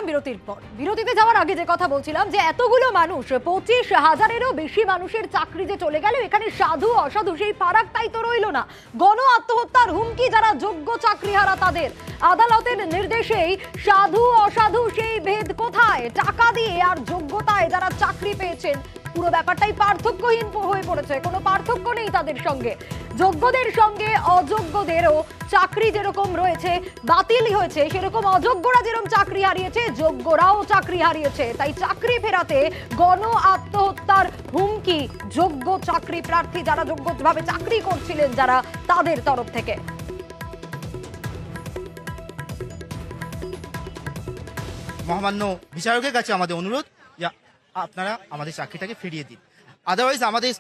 ফিরলাম বিরতির পর। বিরতিতে যাওয়ার আগে যে কথা বলছিলাম যে এতগুলো মানুষ, 25,000-এরও বেশি মানুষের চাকরি যে চলে গেল, এখানে সাধু অসাধু সেই ফারাকটাই তো রইল না। গণ আত্মহত্যার হুমকি যারা যোগ্য চাকরিহারা তাদের, আদালতের নির্দেশেই সাধু অসাধু সেই ভেদ কোথায়? টাকা দিয়ে আর যোগ্যতায় যারা চাকরি পেয়েছেন, পুরো ব্যাপারটাই পার্থক্যহীন হয়ে পড়েছে, কোনো পার্থক্য নেই তাদের সঙ্গে। যোগ্যদের সঙ্গে অযোগ্যদেরও চাকরি যেরকম রয়েছে বাতিলই হয়েছে, সেরকম অযোগ্যরা যেরকম চাকরি হারিয়েছে, যোগ্যরাও চাকরি হারিয়েছে। তাই চাকরি ফেরাতে গণ আত্মহত্যার হুমকি যোগ্য চাকরি প্রার্থী যারা যোগ্যভাবে চাকরি করছিলেন যারা, তাদের তরফ থেকে। মহামান্য বিচারকের কাছে আমাদের অনুরোধ যে আপনারা আমাদের চাকরিটাকে ফিরিয়ে দিন, আদারওয়াইজ আমাদের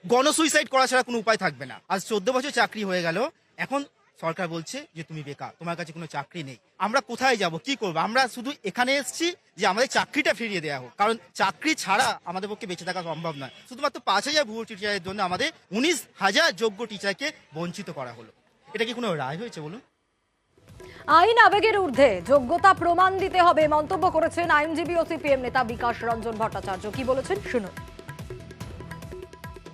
গণসুইসাইড করা ছাড়া কোনো উপায় থাকবে না। আজ 14 বছর চাকরি হয়ে গেল, এখন সরকার বলছে যে তুমি বেকার, তোমার কাছে কোনো চাকরি নেই। আমরা কোথায় যাব, কি করবো? আমরা শুধু এখানে এসেছি যে আমাদের চাকরিটা ফিরিয়ে দেওয়া হোক, কারণ চাকরি ছাড়া আমাদের পক্ষে বেঁচে থাকা সম্ভব নয়। শুধুমাত্র 5,000 ভুয়ো টিচারের জন্য আমাদের 19,000 যোগ্য টিচারকে বঞ্চিত করা হলো। এটা কি কোনো রায় হয়েছে বলুন? আইন আবেগের ঊর্ধ্বে, যোগ্যতা প্রমাণ দিতে হবে মন্তব্য করেছেন আইনজীবী ও সিপিএম নেতা বিকাশ রঞ্জন ভট্টাচার্য। কি বলেছেন শুনুন।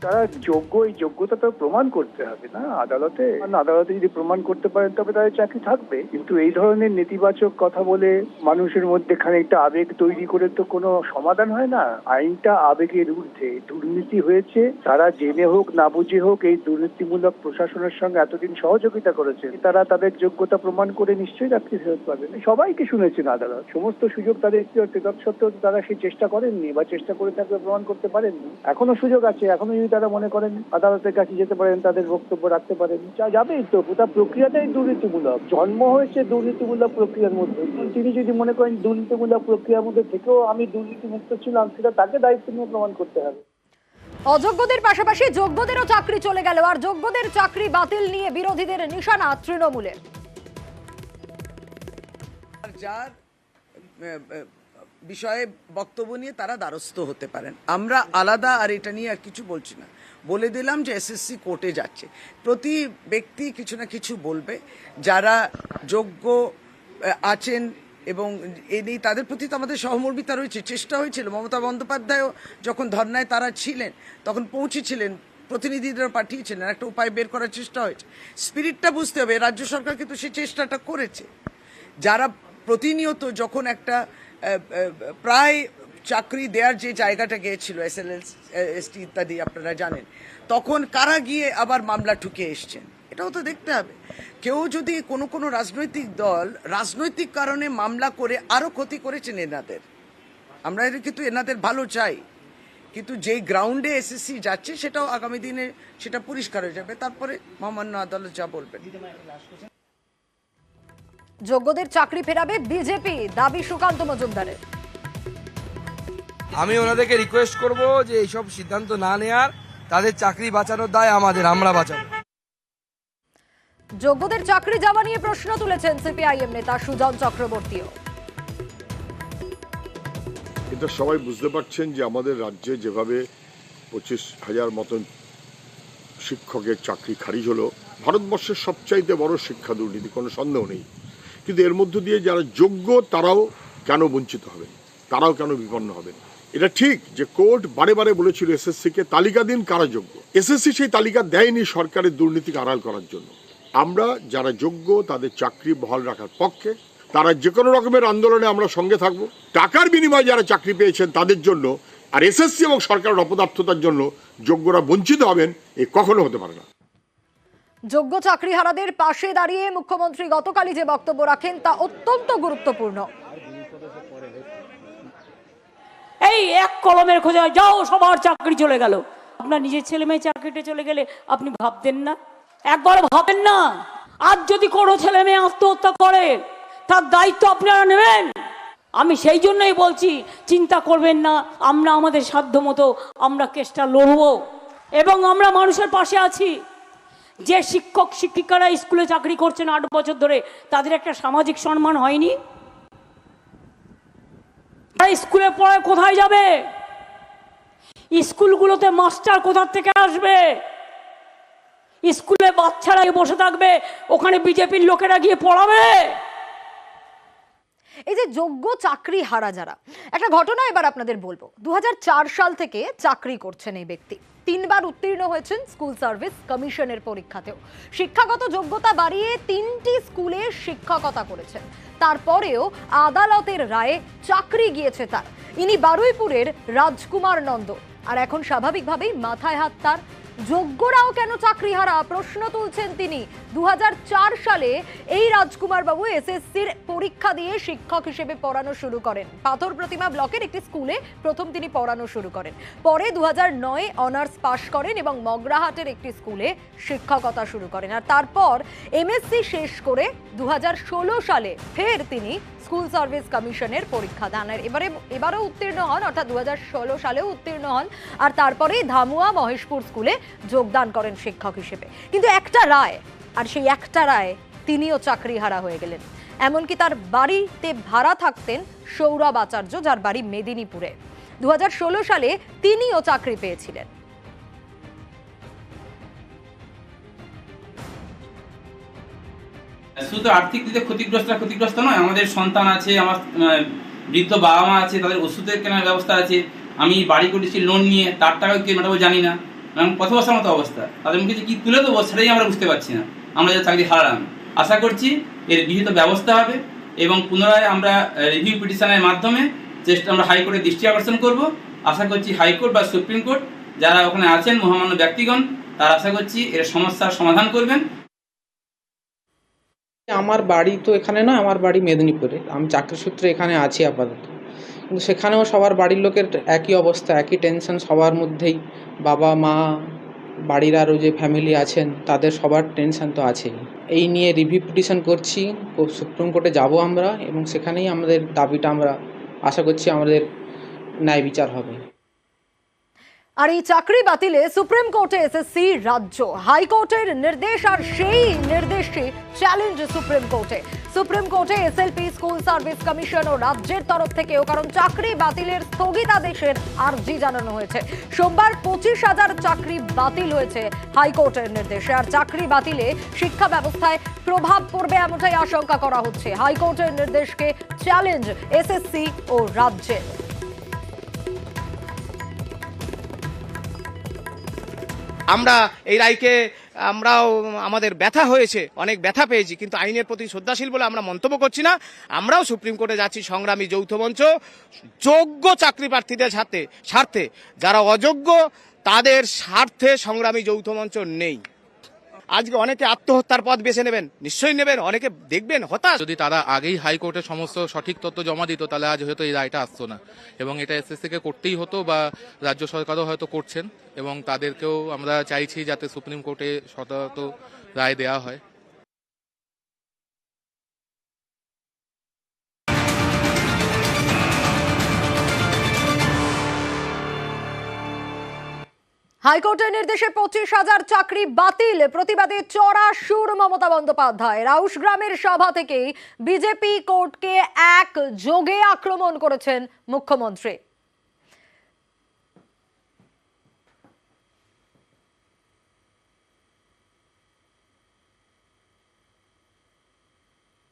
তারা যোগ্য, এই যোগ্যতা তো প্রমাণ করতে হবে না আদালতে। আদালতে যদি প্রমাণ করতে পারেন তবে তাদের চাকরি থাকবে। কিন্তু এই ধরনের নেতিবাচক কথা বলে মানুষের মধ্যে খানিকটা আবেগ তৈরি করে তো কোনো সমাধান হয় না। আইনটা আবেগের ঊর্ধ্বে। দুর্নীতি হয়েছে, তারা জেনে হোক না বুঝে হোক এই দুর্নীতিমূলক প্রশাসনের সঙ্গে এতদিন সহযোগিতা করেছে, তারা তাদের যোগ্যতা প্রমাণ করে নিশ্চয়ই চাকরি ফেরত পাবেন। সবাইকে শুনেছেন আদালত, সমস্ত সুযোগ তাদের তৎসত্ত্বেও তারা সেই চেষ্টা করেননি, বা চেষ্টা করে থাকলে প্রমাণ করতে পারেননি। এখনো সুযোগ আছে, এখনো যদি তারা মনে করেন আদালতের কাছে যেতে পারেন, তাদের বক্তব্য রাখতে পারেন, যাবেই তো। গোটা প্রক্রিয়াটাই দুর্নীতিমূলক, জন্ম হয়েছে দুর্নীতিমূলক প্রক্রিয়ার মধ্যে। তিনি যদি মনে করেন দুর্নীতিমূলক প্রক্রিয়ার মধ্যে থেকেও আমি দুর্নীতিমুক্ত ছিলাম, সেটা তাকে দায়িত্ব নিয়ে প্রমাণ করতে হবে। অযোগ্যদের পাশাপাশি যোগ্যদেরও চাকরি চলে গেল, আর যোগ্যদের চাকরি বাতিল নিয়ে বিরোধীদের নিশানা তৃণমূলের। যার বিষয়ে বক্তব্য নিয়ে তারা দ্বারস্থ হতে পারেন, আমরা আলাদা আর এটা নিয়ে আর কিছু বলছি না। বলে দিলাম যে এসএসসি কোর্টে যাচ্ছে, প্রতি ব্যক্তি কিছু না কিছু বলবে। যারা যোগ্য আছেন এবং এই নিয়ে তাদের প্রতি তো আমাদের সহমর্মিতা রয়েছে। চেষ্টা হয়েছিল, মমতা বন্দ্যোপাধ্যায়ও যখন ধর্নায় তারা ছিলেন তখন পৌঁছেছিলেন, প্রতিনিধিদের পাঠিয়েছিলেন, একটা উপায় বের করার চেষ্টা হয়েছে। স্পিরিটটা বুঝতে হবে, রাজ্য সরকার কিন্তু সেই চেষ্টাটা করেছে। যারা প্রতিনিয়ত যখন একটা প্রায় চাকরি দেওয়ার যে জায়গাটা গিয়েছিল SLST ইত্যাদি আপনারা জানেন, তখন কারা গিয়ে আবার মামলা ঠুকে এসছেন, এটাও তো দেখতে হবে। কেউ যদি কোনো রাজনৈতিক দল রাজনৈতিক কারণে মামলা করে আরও ক্ষতি করেছেন এনাদের, আমরা কিন্তু এনাদের ভালো চাই, কিন্তু যেই গ্রাউন্ডে এসএসসি যাচ্ছে সেটাও আগামী দিনে সেটা পরিষ্কার হয়ে যাবে, তারপরে মহামান্য আদালত যা বলবেন। যোগ্যদের চাকরি ফেরাবে বিজেপি, দাবি সুকান্ত মজুমদারের। আমি ওনাদেরকে রিকোয়েস্ট করব যে এইসব সিদ্ধান্ত না নেয়ার, তাদের চাকরি বাঁচানোর দায় আমাদের, আমরা বাঁচাবো। যোগ্যদের চাকরি যাওয়া নিয়ে প্রশ্ন তুলেছেন সিপিআইএম নেতা সুজন চক্রবর্তীও। এটা সবাই বুঝতে পারছেন যে আমাদের রাজ্যে যেভাবে 25,000 মতন শিক্ষকের চাকরি খারিজ হলো, ভারতবর্ষের সবচাইতে বড় শিক্ষা দুর্নীতি, কোনো সন্দেহ নেই। কিন্তু এর মধ্য দিয়ে যারা যোগ্য তারাও কেন বঞ্চিত হবেন, তারাও কেন বিপন্ন হবেন? এটা ঠিক যে কোর্ট বারে বারে বলেছিল এসএসসিকে তালিকা দিন কারা যোগ্য। এসএসসি সেই তালিকা দেয়নি সরকারের দুর্নীতিকে আড়াল করার জন্য। আমরা যারা যোগ্য তাদের চাকরি বহাল রাখার পক্ষে, তারা যে কোনো রকমের আন্দোলনে আমরা সঙ্গে থাকবো। টাকার বিনিময়ে যারা চাকরি পেয়েছেন তাদের জন্য, আর এসএসসি এবং সরকারের অপদার্থতার জন্য যোগ্যরা বঞ্চিত হবেন, এ কখনো হতে পারে না। যোগ্য চাকরিহারাদের পাশে দাঁড়িয়ে মুখ্যমন্ত্রী গতকালই যে বক্তব্য রাখেন তা অত্যন্ত গুরুত্বপূর্ণ। এই এক কলমের খোঁজা যাও সবার চাকরি চলে গেল, আপনার নিজের ছেলে মেয়ে চাকরিটা চলে গেলে আপনি ভাবতেন না? একবার ভাবেন না? আজ যদি কোনো ছেলে মেয়ে আত্মহত্যা করে তার দায়িত্ব আপনারা নেবেন? আমি সেই জন্যই বলছি, চিন্তা করবেন না, আমরা আমাদের সাধ্য মতো আমরা কেসটা লড়ব এবং আমরা মানুষের পাশে আছি। যে শিক্ষক শিক্ষিকারা স্কুলে চাকরি করছেন 8 বছর ধরে, তাদের একটা সামাজিক সম্মান হয়নি? স্কুলে পড়ায় কোথায় যাবে? স্কুলগুলোতে মাস্টার কোথা থেকে আসবে? স্কুলে বাচ্চারা বসে থাকবে, ওখানে বিজেপির লোকেরা গিয়ে পড়াবে? এই যে যোগ্য চাকরি হারা যারা, একটা ঘটনা এবার আপনাদের বলবো। 2004 সাল থেকে চাকরি করছেন এই ব্যক্তি, 3 বার উত্তীর্ণ হয়েছেন স্কুল সার্ভিস কমিশনের পরীক্ষাতেও, শিক্ষাগত যোগ্যতা বাড়িয়ে 3টি স্কুলে শিক্ষকতা করেছেন। তারপরেও আদালতের রায়ে চাকরি গিয়েছে তার। ইনি বারুইপুরের রাজকুমার নন্দ, আর এখন স্বাভাবিকভাবেই মাথায় হাত তার। যোগ্যরাও কেন চাকরি হারা প্রশ্ন তুলছেন তিনি। 2004 সালে এই রাজকুমার বাবু এসএসসির পরীক্ষা দিয়ে শিক্ষক হিসেবে পড়ানো শুরু করেন। পাথর প্রতিমা ব্লকের একটি স্কুলে প্রথম তিনি পড়ানো শুরু করেন। পরে 2009 অনার্স পাশ করেন এবং মগরাহাটের একটি স্কুলে শিক্ষকতা শুরু করেন। আর তারপর এমএসসি শেষ করে 2016 সালে ফের তিনি স্কুল সার্ভিস কমিশনের পরীক্ষা দেন। এবারেও উত্তীর্ণ হন, অর্থাৎ 2016 সালেও উত্তীর্ণ হন। আর তারপরেই ধামুয়া মহেশপুর স্কুলে যোগদান করেন শিক্ষক হিসেবে। কিন্তু একটা রায়, আর সেই একটা রায় তিনিও চাকরিহারা হয়ে গেলেন। এমনকি তার বাড়িতে ভাড়া থাকতেন সৌরভ আচার্য, যার বাড়ি মেদিনীপুরে। 2016 সালে তিনিও চাকরি পেয়েছিলেন। শুধু আর্থিক দিকে ক্ষতিগ্রস্ত নয়, আমাদের সন্তান আছে, আমার বৃদ্ধ বাবা মা আছে, তাদের ওষুধের কেনার ব্যবস্থা আছে। আমি বাড়ি করেছি লোন নিয়ে, তার টাকা কে মেটাবো জানি না, পথ বসার মতো অবস্থা। তাদের মুখে যে কি তুলে দেবো সেটাই আমরা বুঝতে পারছি না। আমরা যে চাকরি হারালাম, আশা করছি এর বিহিত ব্যবস্থা হবে এবং পুনরায় আমরা রিভিউ পিটিশনের মাধ্যমে আমরা হাইকোর্টের দৃষ্টি আকর্ষণ করব। আশা করছি হাইকোর্ট বা সুপ্রিম কোর্ট যারা ওখানে আছেন মহামান্য ব্যক্তিগণ, তারা আশা করছি এর সমস্যার সমাধান করবেন। আমার বাড়ি তো এখানে নয়, আমার বাড়ি মেদিনীপুরে। আমি চাকরি সূত্রে এখানে আছি আপাতত, কিন্তু সেখানেও সবার বাড়ির লোকের একই অবস্থা, একই টেনশন সবার মধ্যেই। বাবা মা, বাড়ির আরও যে ফ্যামিলি আছেন তাদের সবার টেনশন তো আছেই। এই নিয়ে রিভিউ পিটিশন করছি, সুপ্রিম কোর্টে যাব আমরা, এবং সেখানেই আমাদের দাবিটা আমরা আশা করছি আমাদের ন্যায় বিচার হবে। আর এই চাকরি বাতিলে সুপ্রিম কোর্টে এসএসসি রাজ্য, হাইকোর্টের নির্দেশ, আর সেই নির্দেশে চ্যালেঞ্জ সুপ্রিম কোর্টে এসএলপি, স্কুল সার্ভিস কমিশন ও রাজ্যের তরফ থেকেও, কারণ চাকরি বাতিলের স্থগিতাদেশের আর্জি জানানো হয়েছে। সোমবার 25,000 চাকরি বাতিল হয়েছে হাইকোর্টের নির্দেশে। আর চাকরি বাতিলে শিক্ষা ব্যবস্থায় প্রভাব পড়বে এমনটাই আশঙ্কা করা হচ্ছে। হাইকোর্টের নির্দেশকে চ্যালেঞ্জ এসএসসি ও রাজ্যের। আমরা এই রায়কে আমরাও আমাদের ব্যথা হয়েছে, অনেক ব্যথা পেয়েছি, কিন্তু আইনের প্রতি শ্রদ্ধাশীল বলে আমরা মন্তব্য করছি না। আমরাও সুপ্রিম কোর্টে যাচ্ছি সংগ্রামী যৌথ মঞ্চ, যোগ্য চাকরি প্রার্থীদের স্বার্থে। যারা অযোগ্য তাদের স্বার্থে সংগ্রামী যৌথ মঞ্চ নেই। আজকে অনেকে আত্মহত্যার পথ বেছে নেবেন, নিশ্চয়ই নেবেন, অনেকে দেখবেন হতাশ। যদি তারা আগেই হাইকোর্টে সমস্ত সঠিক তথ্য জমা দিত তাহলে আজ হয়তো এই রায়টা আসতো না, এবং এটা এসএসসিকে করতেই হতো, বা রাজ্য সরকারও হয়তো করছেন, এবং তাদেরকেও আমরা চাইছি যাতে সুপ্রিম কোর্টে সতত রায় দেওয়া হয়। হাইকোর্টের নির্দেশে 25,000 চাকরি বাতিল, প্রতিবাদে চড়া সুর মমতা বন্দ্যোপাধ্যায়। রাউসগ্রামের সভা থেকেই বিজেপি কোর্টকে এক যোগে আক্রমণ করেছেন মুখ্যমন্ত্রী।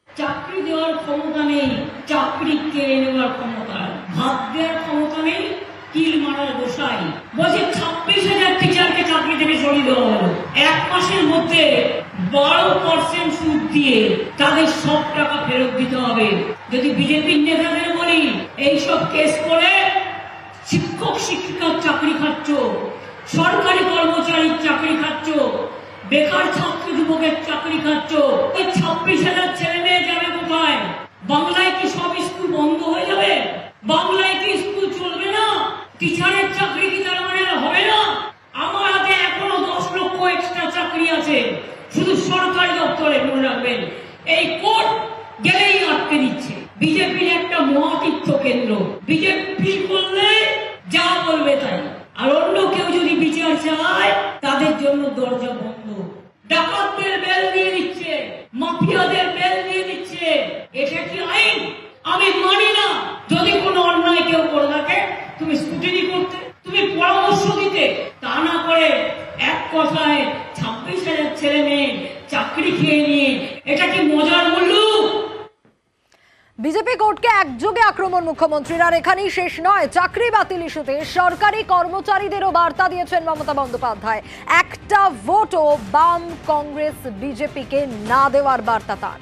চাকরি দেওয়ার ক্ষমতা নেই, চাকরি কেড়ে নেওয়ার ক্ষমতা, ভাত দেওয়ার ক্ষমতা নেই, কিল মারার গোসাই। বলছে 26,000 টিচারকে চাকরি থেকে সরিয়ে দেওয়া হলো। 1 মাসের মধ্যে 12% সুদ দিয়ে তাদের সব টাকা ফেরত দিতে হবে। যদি বিজেপির নেতাদের বলি এইসব কেস করে শিক্ষক শিক্ষিকার চাকরি খাচ্ছ, সরকারি কর্মচারীর চাকরি খাচ্ছ, বেকার ছাত্র যুবকের চাকরি খাচ্ছ, এই 26,000 ছেলে মেয়ে যাবে কোথায়? বাংলায় কি সব স্কুল বন্ধ হয়ে যাবে? বাংলায় কি স্কুল চলবে না? টিচারের চাকরি কি তার মানে হবে না? আমার হাতে এখনো 10 লক্ষ এক্সট্রা চাকরি আছে শুধু সরকারি দপ্তরে, মনে রাখবেন। এই কোর্ট গেলেই আটকে দিচ্ছে। বিজেপির একটা মহাতীর্থ কেন্দ্র, বিজেপি করলে যা বলবে তাই, আর অন্য কেউ যদি বিচার চায় তাদের জন্য দরজা বন্ধ। ডাকাতদের বেল দিয়ে দিচ্ছে, মাফিয়াদের বেল দিয়ে দিচ্ছে। এটা কি আইন? আমি মানি না। যদি কোনো অন্যায় কেউ করে থাকে তুমি স্কুটিনি করতে, তুমি পরামর্শ দিতে, তা না করে এক কথায় 26,000 ছেলে মেয়ে চাকরি খেয়ে নিয়ে, এটা কি মজার মুল্লুক? বিজেপি কোর্টকে একযোগে আক্রমণ মুখ্যমন্ত্রীর। আর এখানেই শেষ নয়, চাকরি বাতিল ইস্যুতে সরকারি কর্মচারীদেরও বার্তা দিয়েছেন মমতা বন্দ্যোপাধ্যায়। একটা ভোটও বাম কংগ্রেস বিজেপিকে না দেওয়ার বার্তা তার।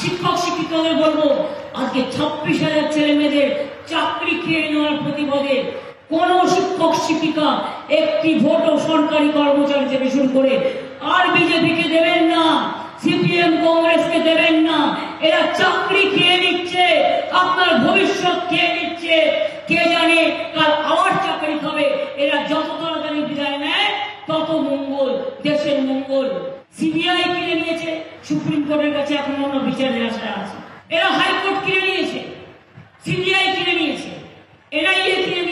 শিক্ষক শিক্ষিকাদের বলবো, আজকে 26,000 ছেলে মেয়েদের চাকরি খেয়ে নেওয়ার প্রতিবাদে কোন শিক্ষক শিক্ষিকা একটি ভোটও সরকারি কর্মচারী থেকে শুরু করে আর বিজেপিকে দেবেন না, সিপিএম কংগ্রেসকে দেবেন না। এরা চাকরি খেয়ে নিচ্ছে, আপনার ভবিষ্যৎ খেয়ে নিচ্ছে। কে জানে কাল আবার চাকরি খাবে। এরা যত তাড়াতাড়ি বিদায় নেয় তত মঙ্গল, দেশের মঙ্গল। সিবিআই কিনে নিয়েছে, সুপ্রিম কোর্টের কাছে এখন অন্য বিচারের আশায় আছে। এরা হাইকোর্ট কিনে নিয়েছে, সিবিআই কিনে নিয়েছে, এনআইএ কিনে